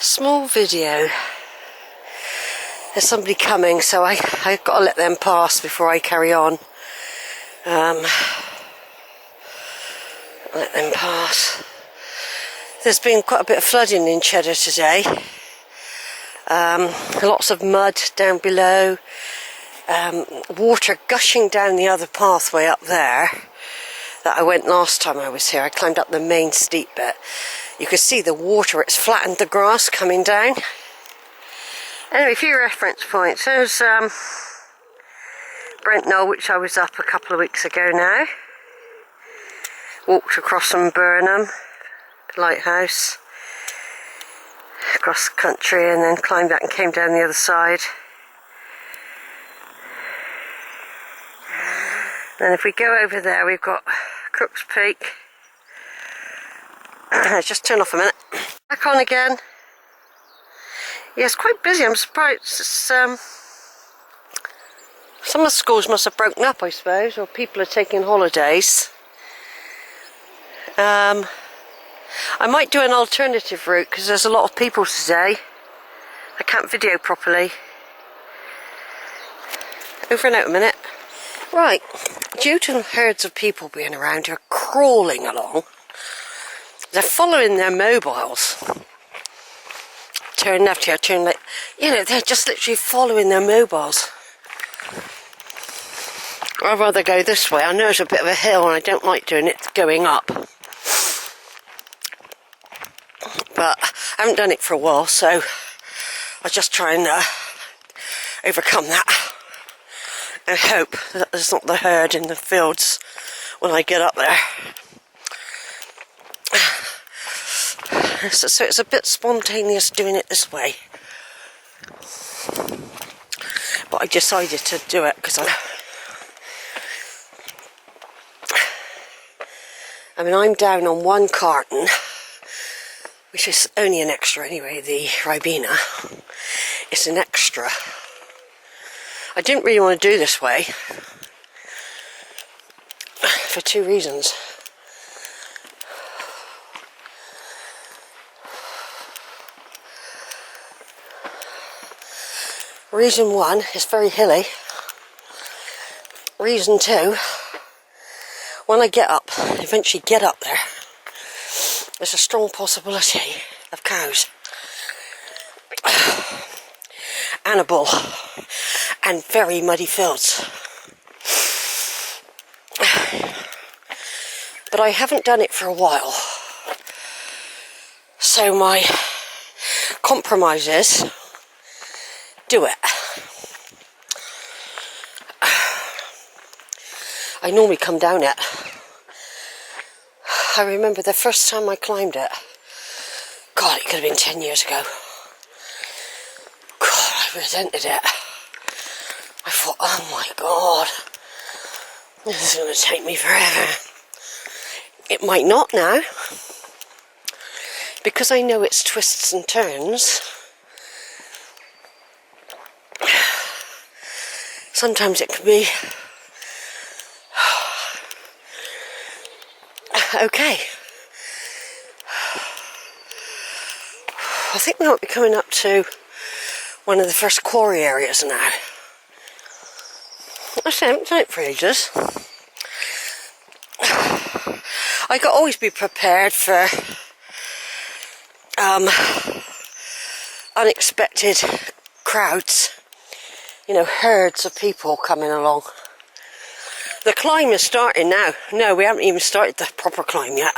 Small video. There's somebody coming, so I've got to let them pass before I carry on. Let them pass. There's been quite a bit of flooding in Cheddar today. Lots of mud down below. Water gushing down the other pathway up there that I went last time I was here. I climbed up the main steep bit. You can see the water, it's flattened the grass coming down. Anyway, a few reference points. There's Brent Knoll, which I was up a couple of weeks ago now. Walked across from Burnham, the lighthouse, across the country, and then climbed back and came down the other side. And if we go over there, we've got Crooks Peak. Just turn off a minute. Back on again. Yeah, it's quite busy. I'm surprised. It's, some of the schools must have broken up, I suppose, or people are taking holidays. I might do an alternative route because there's a lot of people today. I can't video properly. Over and out a minute. Right, due to herds of people being around here crawling along, they're following their mobiles. Turn left here, turn right. You know, they're just literally following their mobiles. I'd rather go this way. I know it's a bit of a hill and I don't like doing it going up. But I haven't done it for a while, so I'll just try and overcome that. And hope that there's not the herd in the fields when I get up there. So it's a bit spontaneous doing it this way. But I decided to do it because I'm down on one carton, which is only an extra anyway, the Ribena. It's an extra. I didn't really want to do this way for two reasons. Reason one, it's very hilly. Reason two, when I eventually get up there, there's a strong possibility of cows and a bull and very muddy fields. But I haven't done it for a while, so my compromise is do it. I normally come down it. I remember the first time I climbed it. God, it could have been 10 years ago. God, I resented it. I thought, oh my God, this is going to take me forever. It might not now, because I know its twists and turns. Sometimes it can be okay. I think we might be coming up to one of the first quarry areas now. I haven't done it for ages. I could always be prepared for unexpected crowds. You know, herds of people coming along. The climb is starting now. No, we haven't even started the proper climb yet.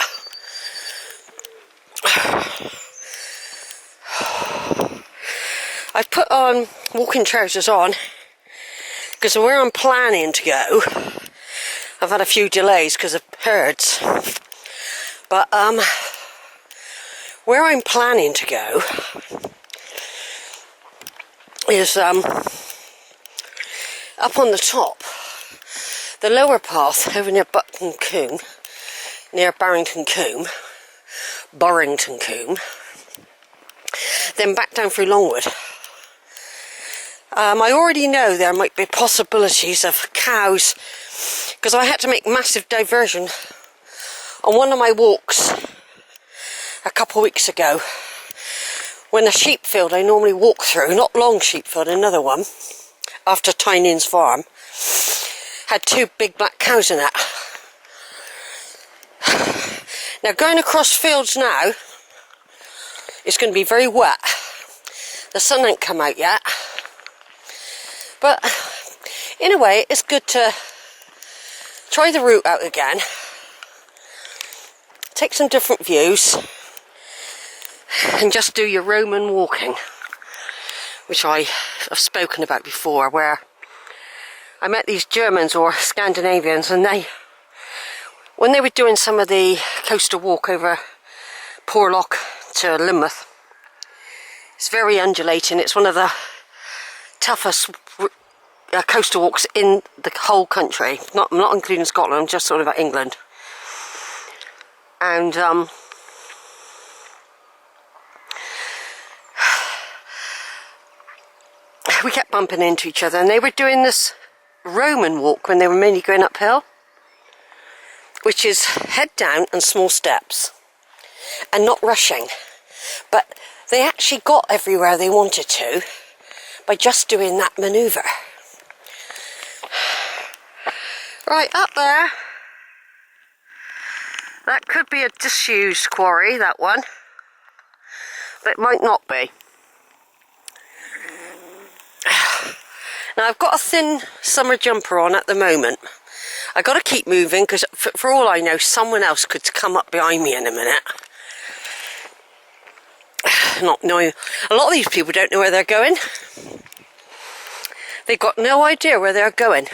I've put on walking trousers on because where I'm planning to go, I've had a few delays because of herds. But where I'm planning to go is up on the top, the lower path over near Barrington Combe, then back down through Longwood. I already know there might be possibilities of cows, because I had to make massive diversion on one of my walks a couple of weeks ago when the sheep field I normally walk through, not long sheep field, another one, after Tyning's farm, had 2 big black cows in it. Now going across fields now, it's going to be very wet. The sun ain't come out yet. But in a way, it's good to try the route out again. Take some different views. And just do your Roman walking. Which I have spoken about before, where I met these Germans or Scandinavians, and when they were doing some of the coastal walk over Porlock to Lynmouth, it's very undulating. It's one of the toughest coastal walks in the whole country. I'm not including Scotland, I'm just sort of at England. And we kept bumping into each other, and they were doing this Roman walk when they were mainly going uphill, which is head down and small steps and not rushing, but they actually got everywhere they wanted to by just doing that manoeuvre. Right up there, that could be a disused quarry, that one, but it might not be. Now I've got a thin summer jumper on at the moment. I got to keep moving because for all I know someone else could come up behind me in a minute. Not knowing, a lot of these people don't know where they're going. They've got no idea where they're going.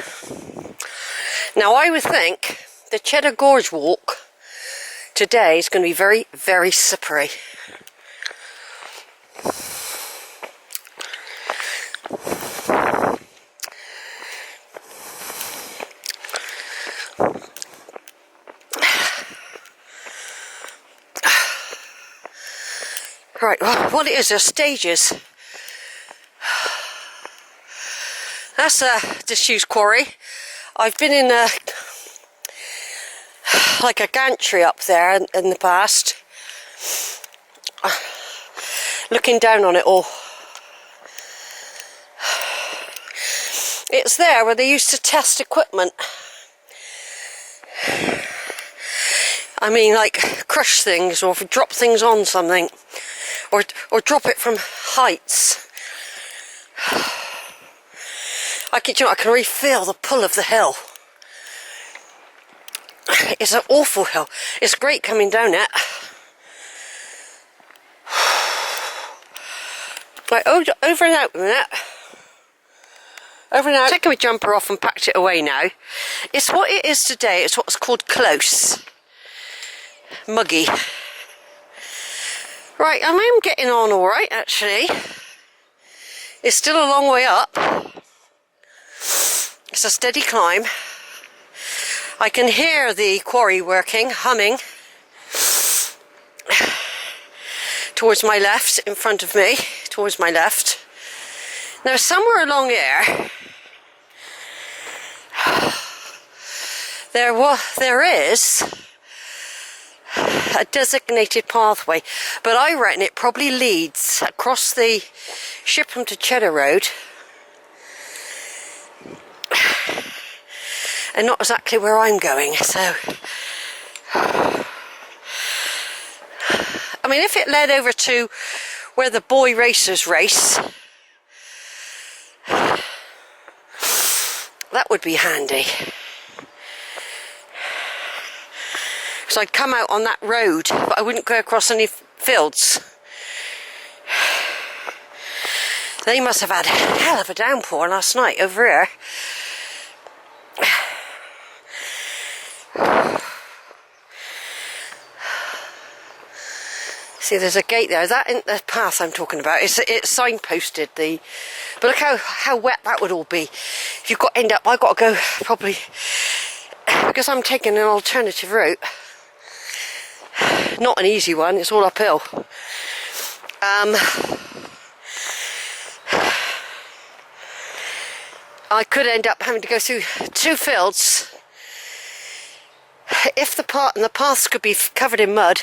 Now I would think the Cheddar Gorge walk today is going to be very, very slippery. Right, well, what it is, there's stages. That's a disused quarry. I've been in like a gantry up there in the past, looking down on it all. It's there where they used to test equipment. I mean, like crush things or drop things on something, or drop it from heights. I can really feel the pull of the hill. It's an awful hill. It's great coming down it. Right, over and out a minute. Over and out. Taking my jumper off and packed it away now. It's what it is today. It's what's called close. Muggy. Right, I am getting on alright actually. It's still a long way up. It's a steady climb. I can hear the quarry working, humming towards my left, in front of me, towards my left. Now somewhere along here, there is a designated pathway, but I reckon it probably leads across the Shipham to Cheddar Road, and not exactly where I'm going. So I mean, if it led over to where the boy racers race, that would be handy. So I'd come out on that road, but I wouldn't go across any fields. They must have had a hell of a downpour last night over here. See, there's a gate there. Is that in the path I'm talking about? It's signposted. But look how wet that would all be. If you've got to end up, I've got to go probably, because I'm taking an alternative route. Not an easy one, it's all uphill. I could end up having to go through 2 fields if the paths could be covered in mud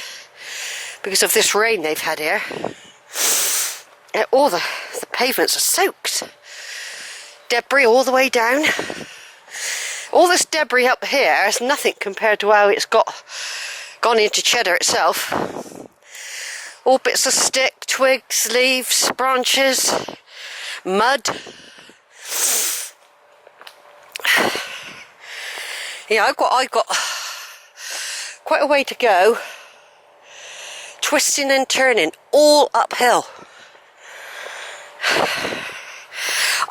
because of this rain they've had here. All the pavements are soaked. Debris all the way down. All this debris up here is nothing compared to how it's gone into Cheddar itself. All bits of stick, twigs, leaves, branches, mud. Yeah, I've got quite a way to go. Twisting and turning, all uphill.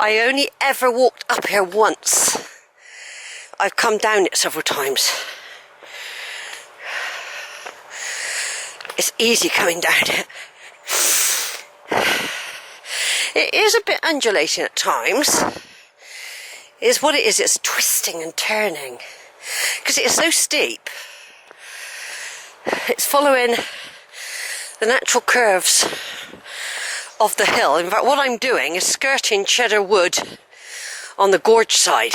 I only ever walked up here once. I've come down it several times. It's easy coming down it. It is a bit undulating at times. It's what it is, it's twisting and turning. Because it is so steep. It's following the natural curves of the hill. In fact, what I'm doing is skirting Cheddar Wood on the gorge side.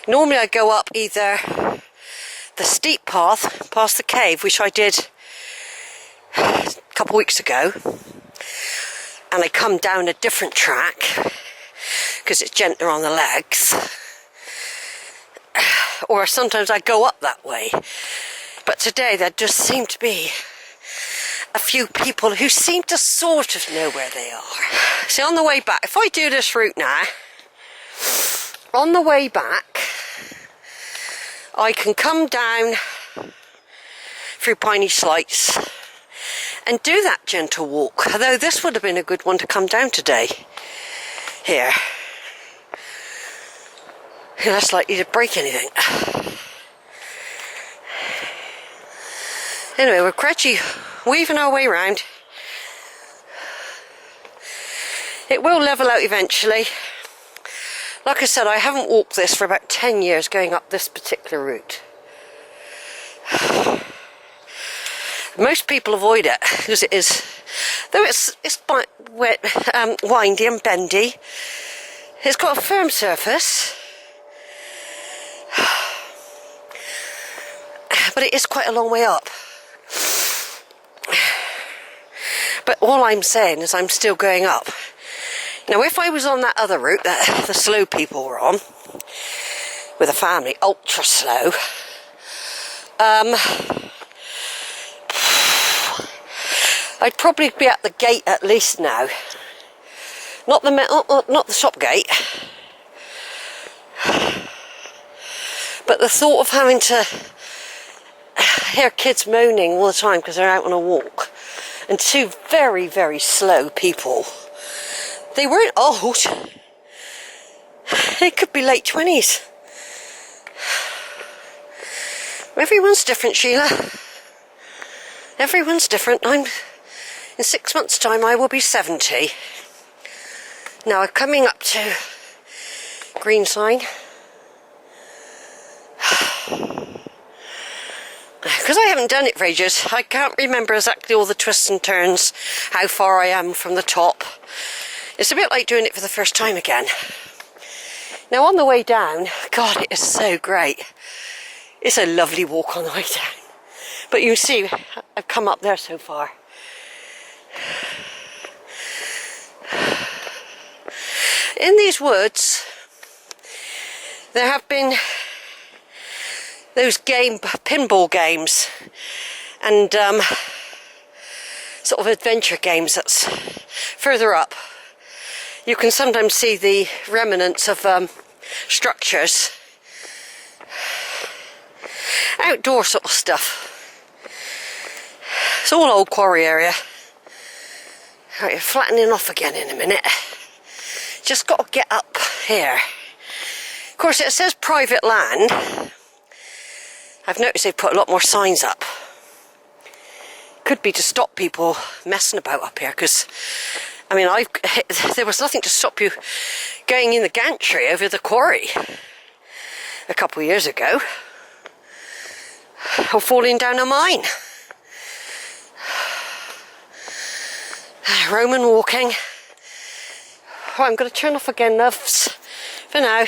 Normally I go up either the steep path past the cave, which I did a couple of weeks ago, and I come down a different track because it's gentler on the legs, or sometimes I go up that way. But today there just seemed to be a few people who seem to sort of know where they are. So on the way back, if I do this route now, on the way back I can come down through Piney Slights and do that gentle walk, although this would have been a good one to come down today. Here. You're less likely to break anything. Anyway, we're gradually weaving our way around. It will level out eventually. Like I said, I haven't walked this for about 10 years going up this particular route. Most people avoid it because it is, though it's wet, windy and bendy, it's got a firm surface, but it is quite a long way up. But all I'm saying is I'm still going up. Now, if I was on that other route that the slow people were on, with a family, ultra slow, I'd probably be at the gate at least now. Not the shop gate, but the thought of having to hear kids moaning all the time because they're out on a walk, and two very, very slow people. They weren't old. They could be late 20s. Everyone's different, Sheila. Everyone's different. In 6 months' time I will be 70. Now I'm coming up to green sign. Because I haven't done it for ages, I can't remember exactly all the twists and turns, how far I am from the top. It's a bit like doing it for the first time again. Now on the way down, God, it is so great. It's a lovely walk on the way down. But you can see, I've come up there so far. In these woods, there have been those pinball games and sort of adventure games that's further up. You can sometimes see the remnants of structures. Outdoor sort of stuff. It's all old quarry area. Right, flattening off again in a minute. Just got to get up here. Of course, it says private land. I've noticed they've put a lot more signs up. Could be to stop people messing about up here, because I mean, there was nothing to stop you going in the gantry over the quarry a couple of years ago, or falling down a mine. Roman walking. Oh, I'm going to turn off again, loves, for now.